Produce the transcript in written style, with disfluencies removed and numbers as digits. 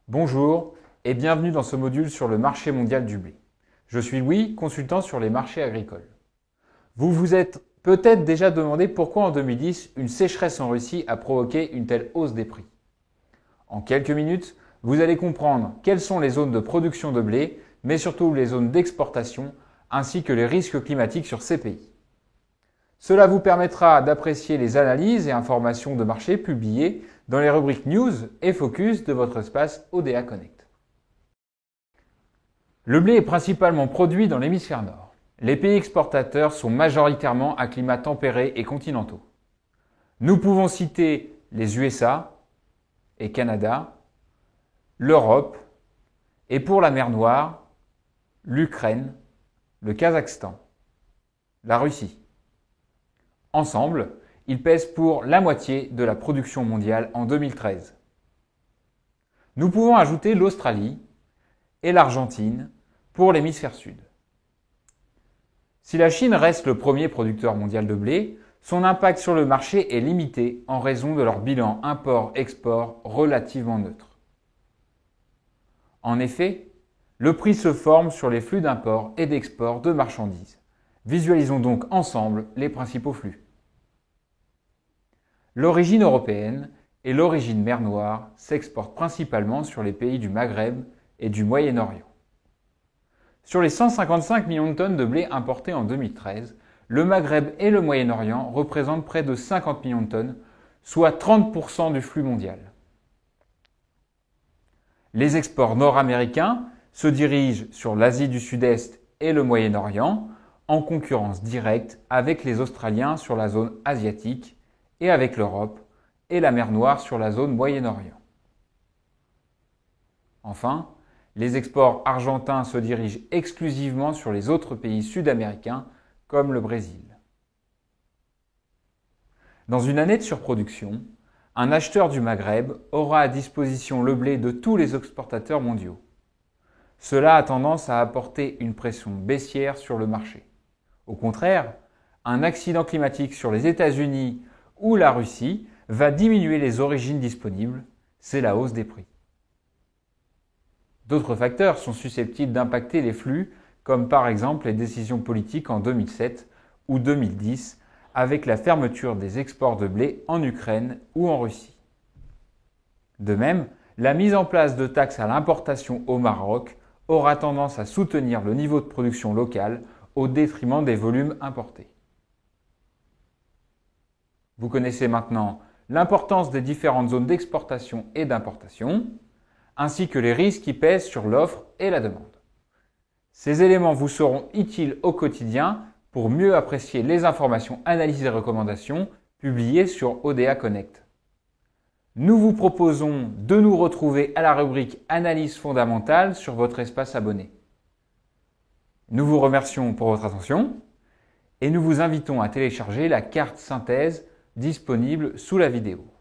Bonjour et bienvenue dans ce module sur le marché mondial du blé. Je suis Louis, consultant sur les marchés agricoles. Vous vous êtes peut-être déjà demandé pourquoi en 2010, une sécheresse en Russie a provoqué une telle hausse des prix. En quelques minutes, vous allez comprendre quelles sont les zones de production de blé, mais surtout les zones d'exportation, ainsi que les risques climatiques sur ces pays. Cela vous permettra d'apprécier les analyses et informations de marché publiées dans les rubriques News et Focus de votre espace ODA Connect. Le blé est principalement produit dans l'hémisphère nord. Les pays exportateurs sont majoritairement à climat tempéré et continentaux. Nous pouvons citer les USA et Canada, l'Europe et pour la mer Noire, l'Ukraine, le Kazakhstan, la Russie. Ensemble, ils pèsent pour la moitié de la production mondiale en 2013. Nous pouvons ajouter l'Australie et l'Argentine pour l'hémisphère sud. Si la Chine reste le premier producteur mondial de blé, son impact sur le marché est limité en raison de leur bilan import-export relativement neutre. En effet, le prix se forme sur les flux d'import et d'export de marchandises. Visualisons donc ensemble les principaux flux. L'origine européenne et l'origine mer Noire s'exportent principalement sur les pays du Maghreb et du Moyen-Orient. Sur les 155 millions de tonnes de blé importées en 2013, le Maghreb et le Moyen-Orient représentent près de 50 millions de tonnes, soit 30% du flux mondial. Les exports nord-américains se dirigent sur l'Asie du Sud-Est et le Moyen-Orient, en concurrence directe avec les Australiens sur la zone asiatique et avec l'Europe et la mer Noire sur la zone Moyen-Orient. Enfin, les exports argentins se dirigent exclusivement sur les autres pays sud-américains comme le Brésil. Dans une année de surproduction, un acheteur du Maghreb aura à disposition le blé de tous les exportateurs mondiaux. Cela a tendance à apporter une pression baissière sur le marché. Au contraire, un accident climatique sur les États-Unis ou la Russie va diminuer les origines disponibles, c'est la hausse des prix. D'autres facteurs sont susceptibles d'impacter les flux, comme par exemple les décisions politiques en 2007 ou 2010, avec la fermeture des exports de blé en Ukraine ou en Russie. De même, la mise en place de taxes à l'importation au Maroc aura tendance à soutenir le niveau de production locale au détriment des volumes importés. Vous connaissez maintenant l'importance des différentes zones d'exportation et d'importation, ainsi que les risques qui pèsent sur l'offre et la demande. Ces éléments vous seront utiles au quotidien pour mieux apprécier les informations, analyses et recommandations publiées sur ODA Connect. Nous vous proposons de nous retrouver à la rubrique Analyse fondamentale sur votre espace abonné. Nous vous remercions pour votre attention et nous vous invitons à télécharger la carte synthèse disponible sous la vidéo.